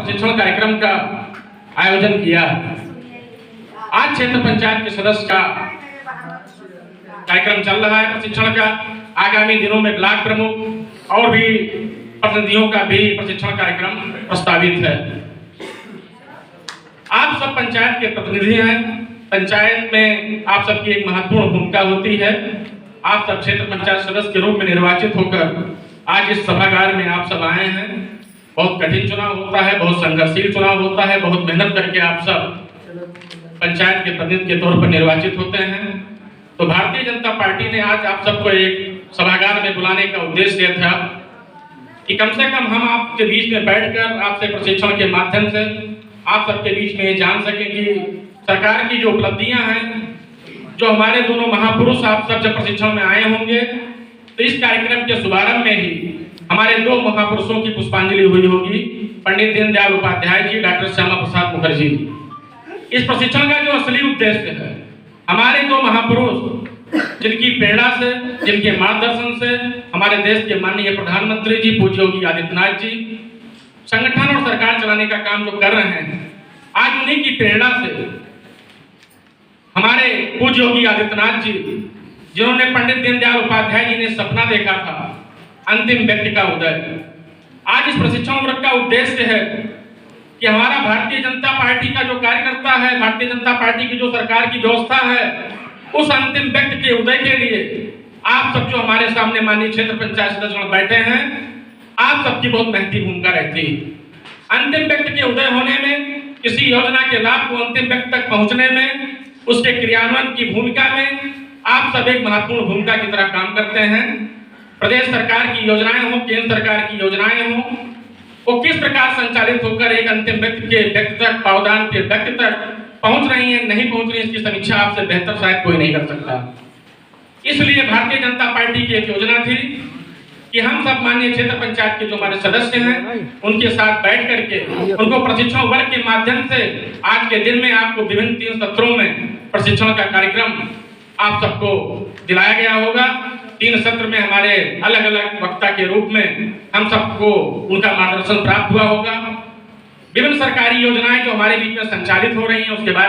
प्रशिक्षण कार्यक्रम का आयोजन किया। आज क्षेत्र पंचायत के सदस्य का कार्यक्रम चल रहा है प्रशिक्षण का। आगामी दिनों में ब्लॉक प्रमुख और भी प्रतिनिधियों का भी प्रशिक्षण कार्यक्रम प्रस्तावित है। आप सब पंचायत के प्रतिनिधि हैं। पंचायत में आप सबकी एक महत्वपूर्ण भूमिका होती है। आप सब क्षेत्र पंचायत सदस्य के रूप में निर्वाचित होकर आज इस सभागार में आप सब आए हैं। बहुत कठिन चुनाव होता है, बहुत संघर्षशील चुनाव होता है, बहुत मेहनत करके आप सब पंचायत के प्रतिनिधि के तौर पर निर्वाचित होते हैं। तो भारतीय जनता पार्टी ने आज आप सबको एक सभागार में बुलाने का उद्देश्य यह था कि कम से कम हम आपके बीच में बैठकर आपसे प्रशिक्षण के माध्यम से आप सबके बीच में जान सकें कि सरकार की जो उपलब्धियां हैं, जो हमारे दोनों महापुरुष आप सब जब प्रशिक्षण में आए होंगे तो इस कार्यक्रम के शुभारंभ में ही हमारे दो महापुरुषों की पुष्पांजलि हुई होगी, पंडित दीनदयाल उपाध्याय जी, डॉक्टर श्यामा प्रसाद मुखर्जी जी। इस प्रशिक्षण का जो असली उद्देश्य है, हमारे दो महापुरुष जिनकी प्रेरणा से, जिनके मार्गदर्शन से हमारे देश के माननीय प्रधानमंत्री जी पूज्य योगी आदित्यनाथ जी संगठन और सरकार चलाने का काम जो कर रहे हैं, आज उन्हीं की प्रेरणा से हमारे पूज्य योगी आदित्यनाथ जी, जिन्होंने पंडित दीनदयाल उपाध्याय जी ने सपना देखा था अंतिम व्यक्ति का उदय, आज इस प्रशिक्षण वर्ग का उद्देश्य है कि हमारा भारतीय जनता पार्टी का जो कार्यकर्ता है, भारतीय जनता पार्टी की जो सरकार की व्यवस्था है, उस अंतिम व्यक्ति के उदय के लिए आप सब जो हमारे सामने माननीय क्षेत्र पंचायत सदस्य बैठे हैं, आप सबकी बहुत महत्वपूर्ण भूमिका रहती है। अंतिम व्यक्ति के उदय होने में, किसी योजना के लाभ को अंतिम व्यक्ति तक पहुंचने में, उसके क्रियान्वयन की भूमिका में आप सब एक महत्वपूर्ण भूमिका की तरह काम करते हैं। प्रदेश सरकार की योजनाएं हो, केंद्र सरकार की योजनाएं हो, वो किस प्रकार संचालित होकर एक अंतिम व्यक्ति तक, पावदान के व्यक्ति तक पहुंच रही है, नहीं पहुंच रही है, इसकी समीक्षा आपसे बेहतर शायद कोई नहीं कर सकता। इसलिए भारतीय जनता पार्टी की एक योजना थी कि हम सब माननीय क्षेत्र पंचायत के जो हमारे सदस्य हैं, उनके साथ बैठ करके उनको प्रशिक्षण वर्ग के माध्यम से आज के दिन में आपको विभिन्न 3 सत्रों में प्रशिक्षण का कार्यक्रम आप सबको दिलाया गया होगा। 3 सत्र में हमारे अलग अलग वक्ता के रूप में हम सबको उनका मार्गदर्शन प्राप्त हुआ होगा। विभिन्न सरकारी योजनाएं जो हमारे बीच में संचालित हो रही हैं उसके बारे